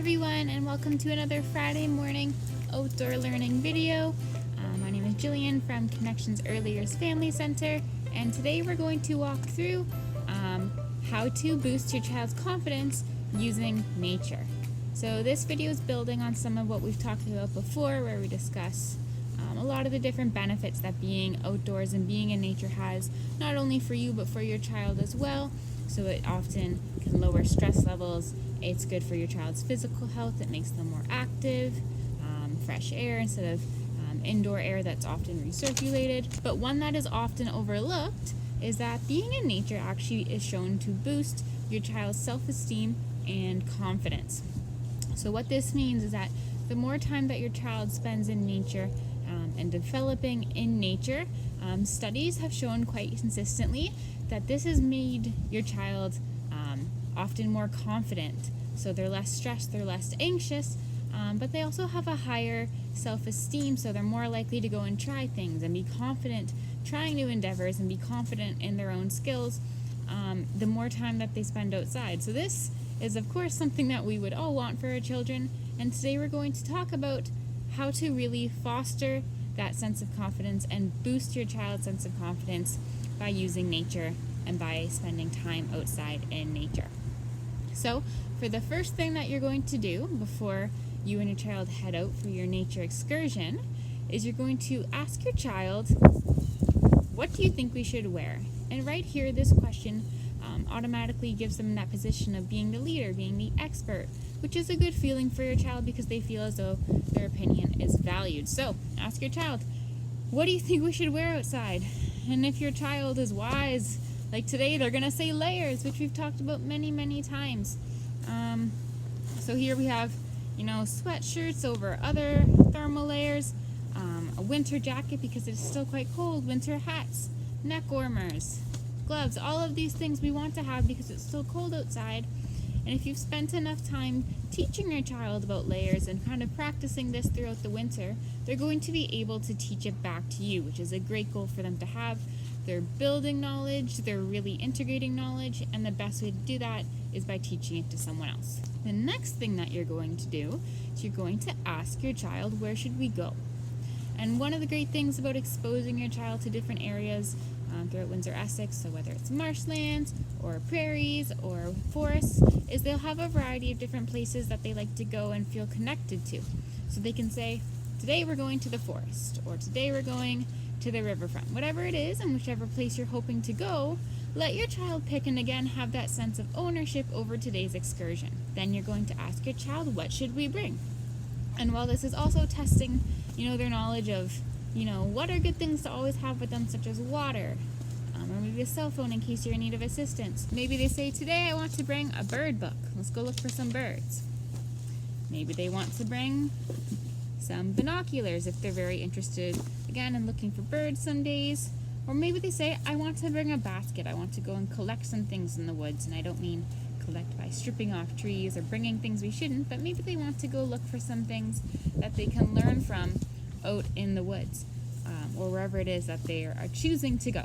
everyone, and welcome to another Friday morning outdoor learning video. My name is Jillian from Connections Early Years Family Center, and today we're going to walk through how to boost your child's confidence using nature. So this video is building on some of what we've talked about before, where we discuss a lot of the different benefits that being outdoors and being in nature has, not only for you but for your child as well. So it often can lower stress levels. It's good for your child's physical health. It makes them more active, fresh air instead of indoor air that's often recirculated. But one that is often overlooked is that being in nature actually is shown to boost your child's self-esteem and confidence. So what this means is that the more time that your child spends in nature and developing in nature, studies have shown quite consistently that this has made your child often more confident. So they're less stressed, they're less anxious, but they also have a higher self-esteem, so they're more likely to go and try things and be confident trying new endeavors and be confident in their own skills the more time that they spend outside. So this is of course something that we would all want for our children, and today we're going to talk about how to really foster that sense of confidence and boost your child's sense of confidence by using nature and by spending time outside in nature. So for the first thing that you're going to do before you and your child head out for your nature excursion is you're going to ask your child, what do you think we should wear? And right here, this question automatically gives them that position of being the leader, being the expert, which is a good feeling for your child because they feel as though their opinion is valued. So ask your child, what do you think we should wear outside? And if your child is wise, like today, they're going to say layers, which we've talked about many times. So here we have, sweatshirts over other thermal layers, a winter jacket because it's still quite cold, winter hats, neck warmers, gloves, all of these things we want to have because it's still cold outside. And if you've spent enough time teaching your child about layers and kind of practicing this throughout the winter, they're going to be able to teach it back to you, which is a great goal for them to have. They're building knowledge, they're really integrating knowledge, and the best way to do that is by teaching it to someone else. The next thing that you're going to do is you're going to ask your child, where should we go? And one of the great things about exposing your child to different areas throughout Windsor-Essex, so whether it's marshlands or prairies or forests, is they'll have a variety of different places that they like to go and feel connected to. So they can say, today we're going to the forest, or today we're going to the riverfront. Whatever it is, and whichever place you're hoping to go, let your child pick and again have that sense of ownership over today's excursion. Then you're going to ask your child, what should we bring? And while this is also testing, their knowledge of, what are good things to always have with them, such as water, or maybe a cell phone in case you're in need of assistance. Maybe they say, today I want to bring a bird book. Let's go look for some birds. Maybe they want to bring some binoculars if they're very interested, again, in looking for birds some days. Or maybe they say, I want to bring a basket. I want to go and collect some things in the woods. And I don't mean collect by stripping off trees or bringing things we shouldn't, but maybe they want to go look for some things that they can learn from out in the woods, or wherever it is that they are choosing to go.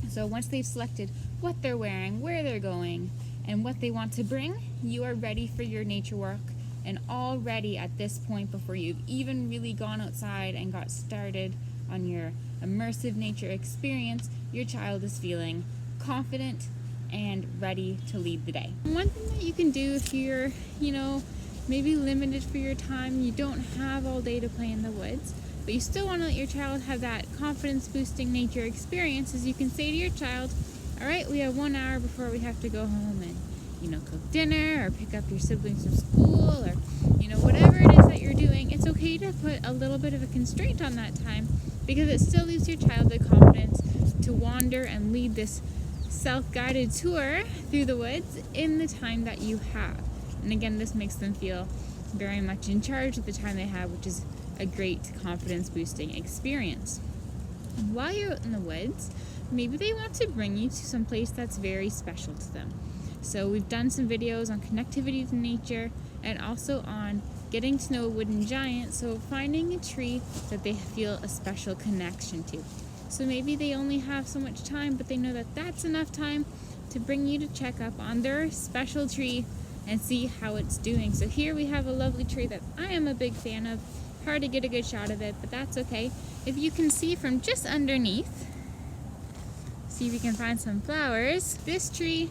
So once they've selected what they're wearing, where they're going, and what they want to bring, you are ready for your nature work. And already at this point, before you've even really gone outside and got started on your immersive nature experience, your child is feeling confident and ready to lead the day. One thing that you can do if you're, maybe limited for your time, you don't have all day to play in the woods, but you still want to let your child have that confidence-boosting nature experience, is you can say to your child, all right, we have 1 hour before we have to go home and cook dinner or pick up your siblings from school, or whatever it is that you're doing. It's okay to put a little bit of a constraint on that time because it still leaves your child the confidence to wander and lead this self-guided tour through the woods in the time that you have. And again, this makes them feel very much in charge of the time they have, which is a great confidence boosting experience. And while you're out in the woods, maybe they want to bring you to some place that's very special to them. So we've done some videos on connectivity with nature and also on getting to know a wooden giant, so finding a tree that they feel a special connection to. So maybe they only have so much time, but they know that that's enough time to bring you to check up on their special tree and see how it's doing. So here we have a lovely tree that I am a big fan of. Hard to get a good shot of it, but that's okay. If you can see from just underneath, see if you can find some flowers. This tree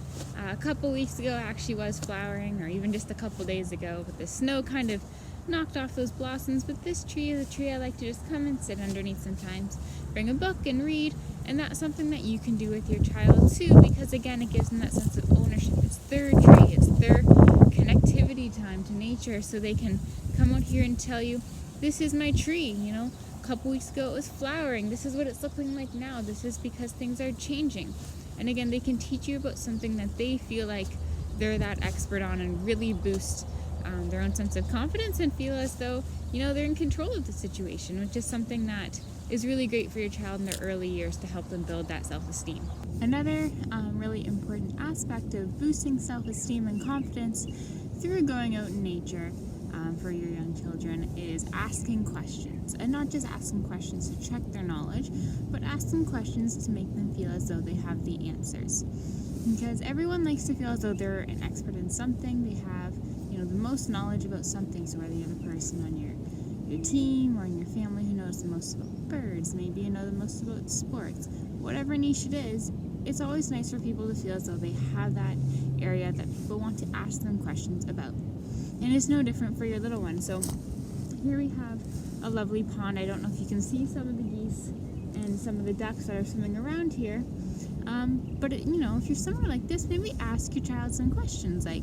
a couple weeks ago actually was flowering, or even just a couple days ago, but the snow kind of knocked off those blossoms. But this tree is a tree I like to just come and sit underneath sometimes, bring a book and read, and that's something that you can do with your child too, because again, it gives them that sense of ownership. It's their tree, it's their connectivity time to nature, so they can come out here and tell you, this is my tree, you know, a couple weeks ago it was flowering, this is what it's looking like now, this is because things are changing. And again, they can teach you about something that they feel like they're that expert on, and really boost their own sense of confidence and feel as though, you know, they're in control of the situation, which is something that is really great for your child in their early years to help them build that self-esteem. Another really important aspect of boosting self-esteem and confidence through going out in nature for your young children is asking questions. And not just asking questions to check their knowledge, but asking questions to make them feel as though they have the answers. Because everyone likes to feel as though they're an expert in something, they have, you know, the most knowledge about something. So whether you're the person on your team or in your family who knows the most about birds, maybe you know the most about sports, whatever niche it is, it's always nice for people to feel as though they have that area that people want to ask them questions about. And it's no different for your little one. So here we have a lovely pond. I don't know if you can see some of the geese and some of the ducks that are swimming around here. But you know, if you're somewhere like this, maybe ask your child some questions like,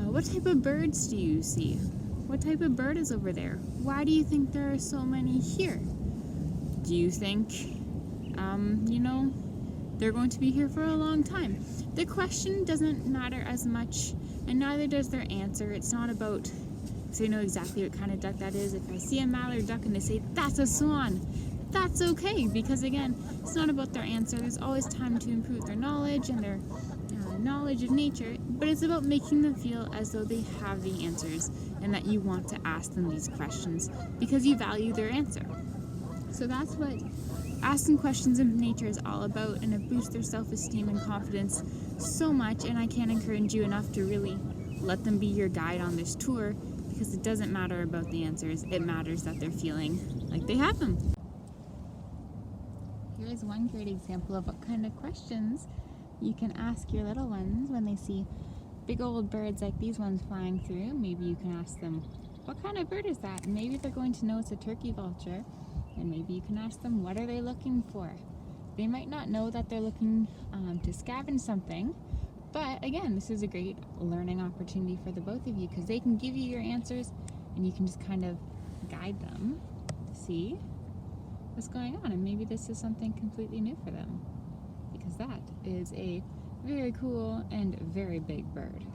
what type of birds do you see? What type of bird is over there? Why do you think there are so many here? Do you think, you know, they're going to be here for a long time? The question doesn't matter as much, and neither does their answer. It's not about, if they know exactly what kind of duck that is. If I see a mallard duck and they say, that's a swan, that's okay, because again, it's not about their answer. There's always time to improve their knowledge and their knowledge of nature, but it's about making them feel as though they have the answers and that you want to ask them these questions because you value their answer. So that's what asking questions in nature is all about, and it boosts their self-esteem and confidence so much. And I can't encourage you enough to really let them be your guide on this tour, because it doesn't matter about the answers, it matters that they're feeling like they have them. Here's one great example of what kind of questions you can ask your little ones when they see big old birds like these ones flying through. Maybe you can ask them, what kind of bird is that? And maybe they're going to know it's a turkey vulture. And maybe you can ask them, what are they looking for? They might not know that they're looking to scavenge something, but again, this is a great learning opportunity for the both of you, because they can give you your answers and you can just kind of guide them to see what's going on. And maybe this is something completely new for them, because that is a very cool and very big bird.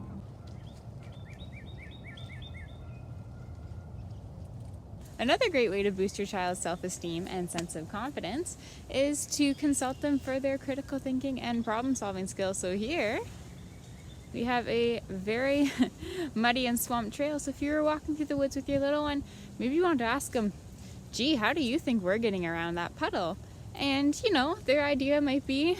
Another great way to boost your child's self-esteem and sense of confidence is to consult them for their critical thinking and problem-solving skills. So here we have a very muddy and swamp trail. So if you were walking through the woods with your little one, maybe you want to ask them, gee, how do you think we're getting around that puddle? And you know, their idea might be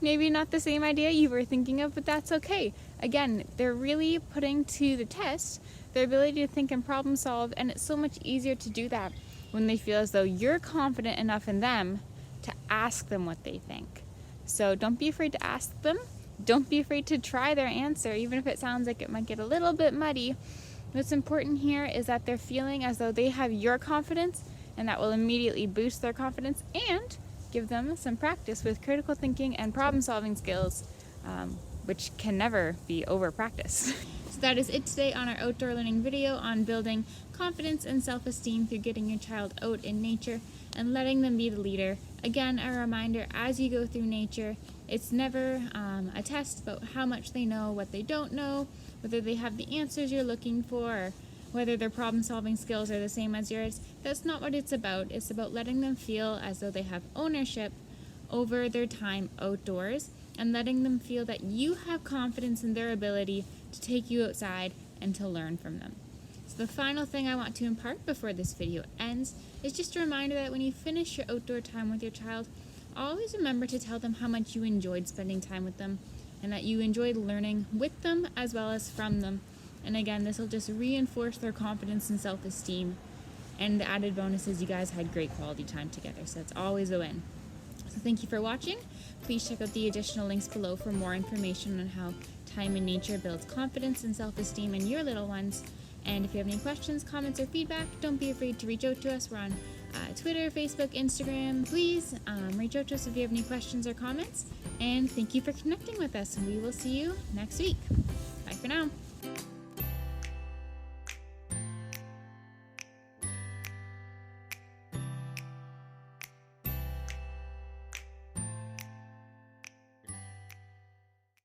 maybe not the same idea you were thinking of, but that's okay. Again, they're really putting to the test their ability to think and problem solve, and it's so much easier to do that when they feel as though you're confident enough in them to ask them what they think. So don't be afraid to ask them. Don't be afraid to try their answer, even if it sounds like it might get a little bit muddy. What's important here is that they're feeling as though they have your confidence, and that will immediately boost their confidence and give them some practice with critical thinking and problem solving skills, which can never be over practiced. So that is it today on our outdoor learning video on building confidence and self-esteem through getting your child out in nature and letting them be the leader. Again, a reminder, as you go through nature, it's never a test about how much they know, what they don't know, whether they have the answers you're looking for, or whether their problem-solving skills are the same as yours. That's not what it's about. It's about letting them feel as though they have ownership over their time outdoors, and letting them feel that you have confidence in their ability to take you outside and to learn from them. So the final thing I want to impart before this video ends is just a reminder that when you finish your outdoor time with your child, always remember to tell them how much you enjoyed spending time with them. and that you enjoyed learning with them as well as from them. And again, this will just reinforce their confidence and self-esteem. And the added bonus is you guys had great quality time together, so it's always a win. So thank you for watching. Please check out the additional links below for more information on how time in nature builds confidence and self-esteem in your little ones. And if you have any questions, comments, or feedback, don't be afraid to reach out to us. We're on Twitter, Facebook, Instagram. Please reach out to us if you have any questions or comments. And thank you for connecting with us. And we will see you next week. Bye for now.